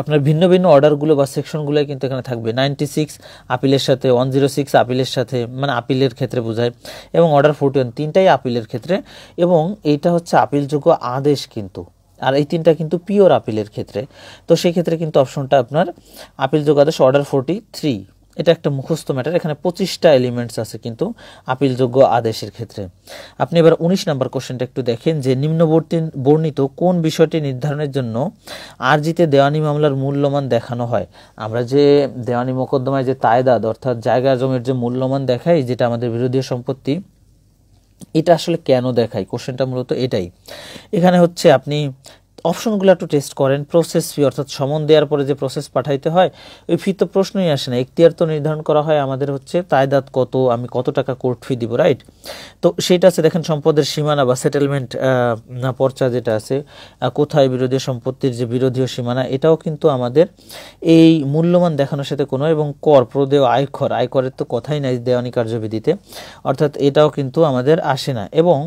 আপনার ভিন্ন ভিন্ন অর্ডারগুলো বা সেকশনগুলো কিন্তু এখানে থাকবে। 96 আপিলের সাথে, 106 আপিলের সাথে, মানে আপিলের ক্ষেত্রে বোঝায়, এবং অর্ডার 41 3টাই আপিলের ক্ষেত্রে, এবং এইটা হচ্ছে আপিলযোগ্য আদেশ কিন্তু, আর এই 3টা কিন্তু পিওর আপিলের ক্ষেত্রে। তো সেই ক্ষেত্রে কিন্তু অপশনটা আপনার আপিলযোগ্য আদেশ অর্ডার 43, এটা একটা মুখস্থ ম্যাটার। এখানে 25টা এলিমেন্টস আছে কিন্তু আপিলযোগ্য আদেশের ক্ষেত্রে। আপনি এবার 19 নম্বর কোশ্চেনটা একটু দেখেন যে বর্ণিত কোন বিষয়টি নির্ধারণের জন্য আরজিতে দেওয়ানি মামলার মূল্যমান দেখানো হয়। আমরা যে দেওয়ানি মোকদ্দমায় যে তায়দাদ অর্থাৎ জায়গা জমির যে মূল্যমান দেখাই, যেটা আমাদের বিরোধী সম্পত্তি, এটা আসলে কেন দেখাই, কোশ্চেনটা মূলত এটাই। এখানে হচ্ছে আপনি অপশনগুলো একটু টেস্ট করেন। প্রসেস ফি অর্থাৎ সমন দেওয়ার পরে যে প্রসেস পাঠাইতে হয়, ওই ফি তো প্রশ্নই আসে না। এখতিয়ার তো নির্ধারণ করা হয় আমাদের হচ্ছে তায়দাদ কত, আমি কত টাকা কোর্ট ফি দিব, রাইট। তো সেইটা আছে দেখেন সম্পদের সীমানা বা সেটেলমেন্ট পর্চা যেটা আছে, কোথায় বিরোধী সম্পত্তির যে বিরোধীয় সীমানা, এটাও কিন্তু আমাদের এই মূল্যমান দেখানোর সাথে কোনো, এবং কর প্রদেয় আয়করের তো কথাই নাই দেওয়ানি কার্যবিধিতে, অর্থাৎ এটাও কিন্তু আমাদের আসে না। এবং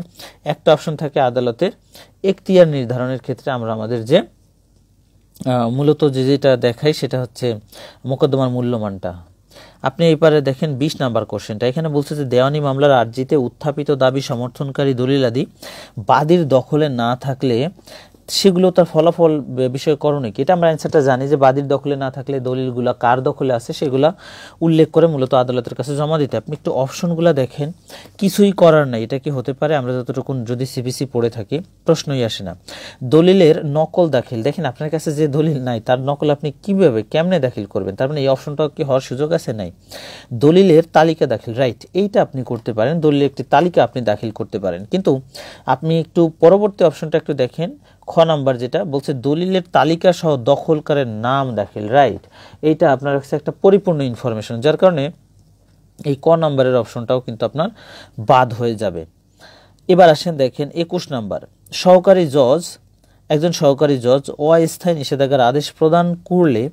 একটা অপশন থাকে আদালতের এখতিয়ার নির্ধারণের ক্ষেত্রে আমরা আমাদের যে মূলত যেটা দেখাই সেটা হচ্ছে মোকদ্দমার মূল্যমানটা। আপনি এবারে দেখেন 20 নাম্বার কোশ্চেনটা, এখানে বলছে যে দেওয়ানি মামলার আর্জিতে উত্থাপিত দাবি সমর্থনকারী দলিলাদি বাদীর দখলে না থাকলে সেগুলো তার ফলাফল বিষয়ে করণীয় কি। এটা আমরা অ্যান্সারটা জানি যে বাদীর দখলে না থাকলে দলিলগুলা কার দখলে আছে সেগুলা উল্লেখ করে মূলত আদালতের কাছে জমা দিতে। আপনি একটু অপশনগুলো দেখেন, কিছুই করার নাই। এটা কি হতে পারে? আমরা যতটুকু যদি সিপিসি পড়ে থাকি প্রশ্নই আসে না। দলিলের নকল দাখিল, দেখেন আপনার কাছে যে দলিল নাই তার নকল আপনি কিভাবে কেমনে দাখিল করবেন, তার মানে এই অপশনটাও কি হওয়ার সুযোগ আছে? নাই। দলিলের তালিকা দাখিল, রাইট, এইটা আপনি করতে পারেন, দলিলের একটি তালিকা আপনি দাখিল করতে পারেন। কিন্তু আপনি একটু পরবর্তী অপশনটা একটু দেখেন, খ নাম্বার যেটা বলছে দলিলের তালিকা সহ দখলকারের নাম দাখিল, রাইট, এইটা আপনার কাছে একটা পরিপূর্ণ ইনফরমেশন, যার কারণে এই ক নাম্বারের অপশনটাও কিন্তু আপনার বাদ হয়ে যাবে। এবার আসেন দেখেন 21 নাম্বার, সহকারী জজ, একজন সহকারী জজ অস্থায়ী নিষেধাজ্ঞার আদেশ প্রদান করলে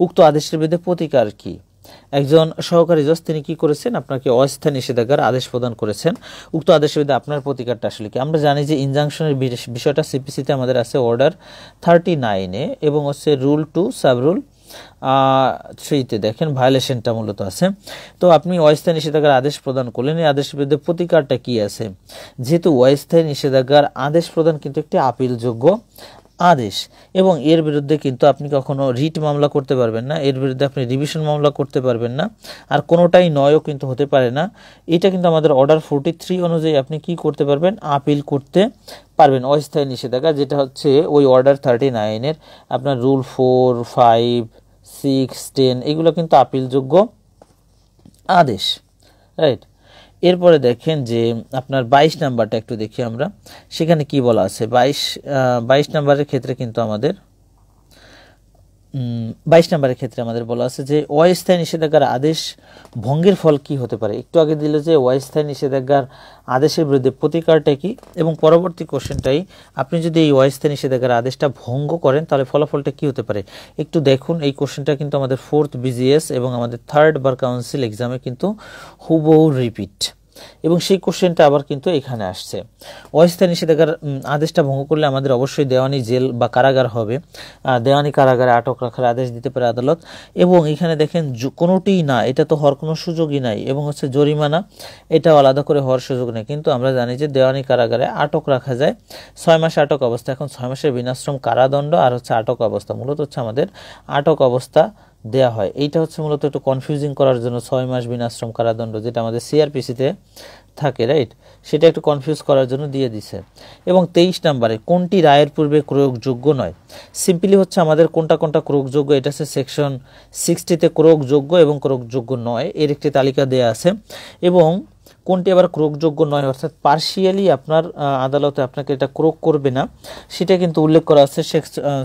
উক্ত আদেশের বিরুদ্ধে প্রতিকার কি। একজন সহকারী জজ তিনি কি করেছেন, আপনাকে অস্থায়ী নিষেধাজ্ঞার আদেশ প্রদান করেছেন, উক্ত আদেশের বিরুদ্ধে আপনার প্রতিকারটা আসলে কি। আমরা জানি যে ইনজাংশনের বিষয়টা সিপিসিতে আমাদের আছে অর্ডার 39-এ এবং হচ্ছে রুল 2 সাবরুল 3-তে দেখেন ভায়োলেশনটা মূলত আছে। তো আপনি অস্থায়ী নিষেধাজ্ঞার আদেশ প্রদান করলেন, এই আদেশের বিরুদ্ধে প্রতিকারটা কি আছে। যেহেতু অস্থায়ী নিষেধাজ্ঞার আদেশ প্রদান কিন্তু একটি আপিলযোগ্য আদেশ এবং এর বিরুদ্ধে কিন্তু আপনি কখনো রিট মামলা করতে পারবেন না, এর বিরুদ্ধে আপনি রিভিশন মামলা করতে পারবেন না, আর কোনোটাই নয়ও কিন্তু হতে পারে না। এটা কিন্তু আমাদের অর্ডার 43 অনুযায়ী আপনি কি করতে পারবেন, আপিল করতে পারবেন অস্থায়ী নিষেধাজ্ঞা, যেটা হচ্ছে ওই অর্ডার 39-এর আপনার রুল 4, 5, 6, 10 এগুলো কিন্তু আপিলযোগ্য আদেশ, রাইট। এরপরে দেখেন যে আপনার 22 নাম্বারটা একটু দেখি আমরা, সেখানে কি বলা আছে। 22 নাম্বারের ক্ষেত্রে কিন্তু আমাদের 22 নাম্বারের ক্ষেত্রে আমাদের বলা আছে যে অস্থায়ী নিষেধাজ্ঞার আদেশ ভঙ্গের ফল কি হতে পারে। একটু আগে দিল যে অস্থায়ী নিষেধাজ্ঞার আদেশের বিরুদ্ধে প্রতিকারটা কি, এবং পরবর্তী কোশ্চেনটাই আপনি যদি এই অস্থায়ী নিষেধাজ্ঞার আদেশটা ভঙ্গ করেন তাহলে ফলাফলটা কি হতে পারে। একটু দেখুন, এই কোশ্চেনটা কিন্তু আমাদের 4th BGS এবং আমাদের 3rd বার কাউন্সিল এক্সামে কিন্তু হুবহু রিপিট, এবং সেই কোশ্চেনটা আবার কিন্তু এখানে আসছে। অস্থায়ী নিষেধাজ্ঞার আদেশটা ভঙ্গ করলে আমাদের অবশ্যই দেওয়ানি জেল বা কারাগার হবে, দেওয়ানি কারাগারে আটক রাখার আদেশ দিতে পারে আদালত। এবং এখানে দেখেন কোনোটিই না, এটা তো হওয়ার কোনো সুযোগই নাই, এবং হচ্ছে জরিমানা এটাও আলাদা করে হওয়ার সুযোগ নেই। কিন্তু আমরা জানি যে দেওয়ানি কারাগারে আটক রাখা যায় 6 মাস আটক অবস্থা, এখন 6 মাসের বিনাশ্রম কারাদণ্ড আর হচ্ছে আটক অবস্থা, মূলত হচ্ছে আমাদের আটক অবস্থা দেয়া হয়। এইটা হচ্ছে মূলত একটু কনফিউজিং করার জন্য 6 মাস বিনাশ্রম কারাদণ্ড যেটা আমাদের সিআরপিসিতে থাকে, রাইট, সেটা একটু কনফিউজ করার জন্য দিয়ে দিছে। এবং 23 নম্বরে কোনটি রায়ের পূর্বে প্রয়োগযোগ্য নয়, সিম্পলি হচ্ছে আমাদের কোনটা কোনটা প্রয়োগযোগ্য, এটা হচ্ছে সেকশন 60-তে প্রয়োগযোগ্য এবং প্রয়োগযোগ্য নয় এর একটি তালিকা দেয়া আছে। এবং কোনটি আবার ক্রোকযোগ্য নয়, অর্থাৎ পার্শিয়ালি আপনার আদালতে আপনাকে এটা ক্রোক করবে না, সেটা কিন্তু উল্লেখ করা আছে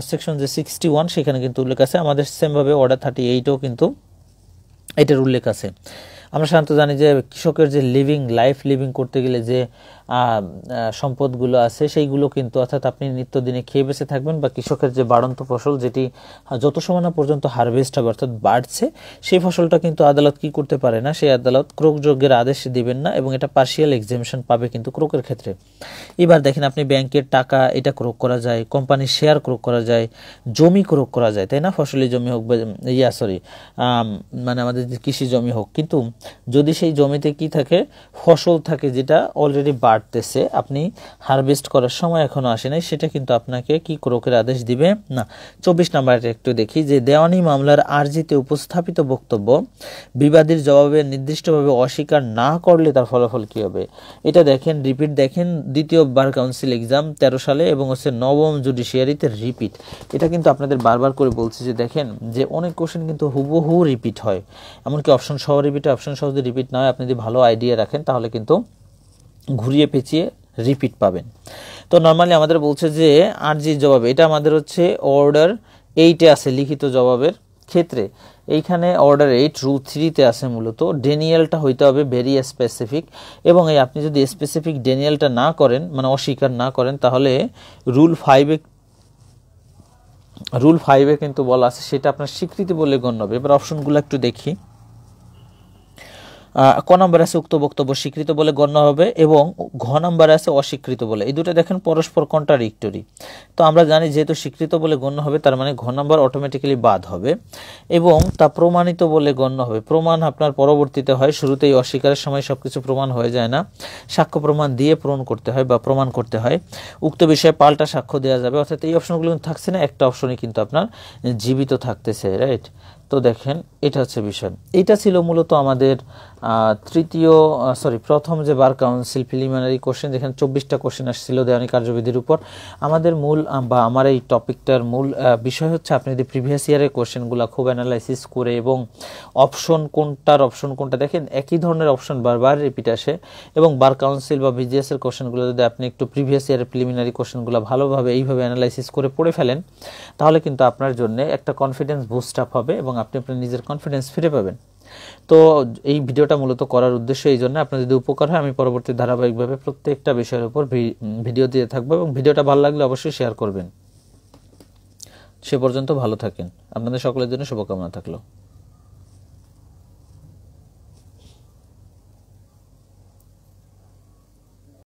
সেকশন যে 61 সেখানে কিন্তু উল্লেখ আছে। আমাদের সেমভাবে অর্ডার 38-ও কিন্তু এটার উল্লেখ আছে। আমরা সাধারণত জানি যে কৃষকের যে লাইফ লিভিং করতে গেলে যে সম্পদগুলো আছে সেইগুলো কিন্তু, অর্থাৎ আপনি নিত্যদিনে খেয়ে বেঁচে থাকবেন বা কৃষকের যে বাড়ন্ত ফসল যেটি যত সময় না পর্যন্ত হারভেস্ট হবে অর্থাৎ বাড়ছে সেই ফসলটা কিন্তু আদালত কি করতে পারে না, সেই আদালত ক্রোকযোগ্যের আদেশ দিবেন না, এবং এটা পার্শিয়াল এক্সামিশন পাবে কিন্তু ক্রোকের ক্ষেত্রে। এবার দেখেন আপনি ব্যাংকের টাকা এটা ক্রোক করা যায়, কোম্পানির শেয়ার ক্রোক করা যায়, জমি ক্রোক করা যায়, তাই না, ফসলি জমি হোক বা মানে আমাদের যে কৃষি জমি হোক, কিন্তু যদি সেই জমিতে কি থাকে, ফসল থাকে যেটা অলরেডি বাড়তেছে, আপনি হারভেস্ট করার সময় এখনো আসে নাই, সেটা কিন্তু আপনাকে কি ক্রোকের আদেশ দিবে না। 24 নম্বরে একটু দেখি যে দেওয়ানি মামলার আর্জিতে উপস্থাপিত বক্তব্য বিবাদীর জবাবে নির্দিষ্টভাবে অস্বীকার না করলে তার ফলাফল কি হবে। এটা দেখেন, রিপিট দেখেন, দ্বিতীয় বার কাউন্সিল এক্সাম 13 সালে এবং হচ্ছে নবম জুডিশিয়ারিতে রিপিট। এটা কিন্তু আপনাদের বারবার করে বলছি যে দেখেন যে অনেক কোশ্চেন কিন্তু হুবহু রিপিট হয়, এমনকি অপশন সহ রিপিট, অপশন সহ যদি রিপিট না হয় আপনি যদি ভালো আইডিয়া রাখেন তাহলে কিন্তু ঘুরিয়ে পেঁচিয়ে রিপিট পাবেন। তো নর্মালি আমাদের বলছে যে আরজির জবাব, এটা আমাদের হচ্ছে অর্ডার 8-এ আছে লিখিত জবাবের ক্ষেত্রে, এইখানে অর্ডার 8 রুল 3-তে আছে মূলত ডেনিয়ালটা হইতে হবে ভেরি স্পেসিফিক, এবং এই আপনি যদি স্পেসিফিক ডেনিয়ালটা না করেন মানে অস্বীকার না করেন তাহলে রুল 5-এ কিন্তু বলা আছে সেটা আপনার স্বীকৃতি বলে গণ্য হবে। এবার অপশনগুলো একটু দেখি, ক নম্বরে আছে উক্ত বক্তব্য স্বীকৃত বলে গণ্য হবে এবং ঘ নম্বরে আছে অস্বীকৃত বলে। এই দুটো দেখেন পরস্পর কন্ট্রাডিক্টরি। তো আমরা জানি যেহেতু স্বীকৃত বলে গণ্য হবে তার মানে ঘ নম্বর অটোমেটিক্যালি বাদ হবে এবং তা প্রমাণিত বলে গণ্য হবে। প্রমাণ আপনার পরবর্তীতে হয়, শুরুতেই অস্বীকারের সময় সবকিছু প্রমাণ হয়ে যায় না, সাক্ষ্য প্রমাণ দিয়ে পূরণ করতে হয় বা প্রমাণ করতে হয়। উক্ত বিষয়ে পাল্টা সাক্ষ্য দেওয়া যাবে, অর্থাৎ এই অপশনগুলো থাকছে না, একটা অপশনই কিন্তু আপনার জীবিত থাকতেছে, রাইট। তো দেখেন এটা হচ্ছে বিষয়। এইটা ছিল মূলত আমাদের প্রথম যে বার কাউন্সিল প্রিলিমিনারি কোশ্চেন, যেখানে 24টা কোশ্চেন আসছিল দেওয়ানি কার্যবিধির উপর। আমাদের মূল বা আমার এই টপিকটার মূল বিষয় হচ্ছে আপনি যদি প্রিভিয়াস ইয়ারের কোশ্চেনগুলো খুব অ্যানালাইসিস করে এবং অপশন কোনটা দেখেন একই ধরনের অপশন বারবার রিপিট আসে, এবং বার কাউন্সিল বা বিজিএস এর কোশ্চেনগুলো যদি আপনি একটু প্রিভিয়াস ইয়ারের প্রিলিমিনারি কোশ্চেনগুলো ভালোভাবে এইভাবে অ্যানালাইসিস করে পড়ে ফেলেন, তাহলে কিন্তু আপনার জন্য একটা কনফিডেন্স বুস্ট আপ হবে এবং আপনি আপনার নিজের কনফিডেন্স ফিরে পাবেন। তো এই ভিডিওটা মূলত করার উদ্দেশ্য এই জন্য, আপনার যদি উপকার হয় আমি পরবর্তী ধারাবাহিকভাবে প্রত্যেকটা বিষয়ের উপর ভিডিও দিয়ে থাকবো, এবং ভিডিওটা ভালো লাগলে অবশ্যই শেয়ার করবেন। সে পর্যন্ত ভালো থাকেন, আপনাদের সকলের জন্য শুভকামনা থাকলো।